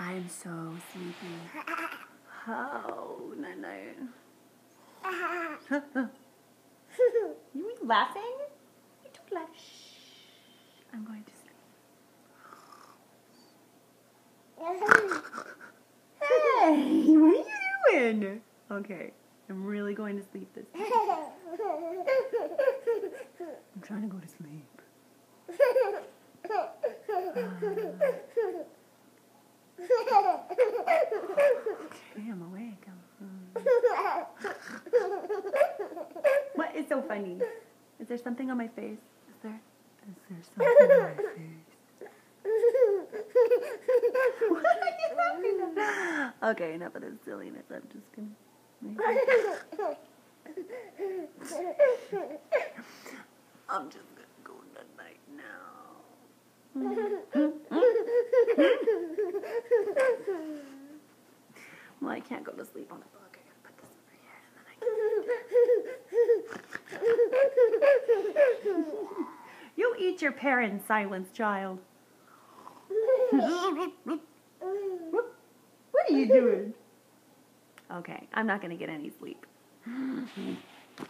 I'm so sleepy. Oh, night-night. You were laughing? You don't laugh. Shh. I'm going to sleep. Hey, what are you doing? Okay, I'm really going to sleep this time. I'm trying to go to sleep. Okay, I'm awake. What is so funny? Is there something on my face? Is there something on my face? What are you laughing at? Okay, enough of this silliness. I'm just gonna I'm just gonna go to night now. Well, I can't go to sleep on a book. I gotta put this over here, and then I can. You eat your pear in silence, child. What are you doing? Okay, I'm not gonna get any sleep.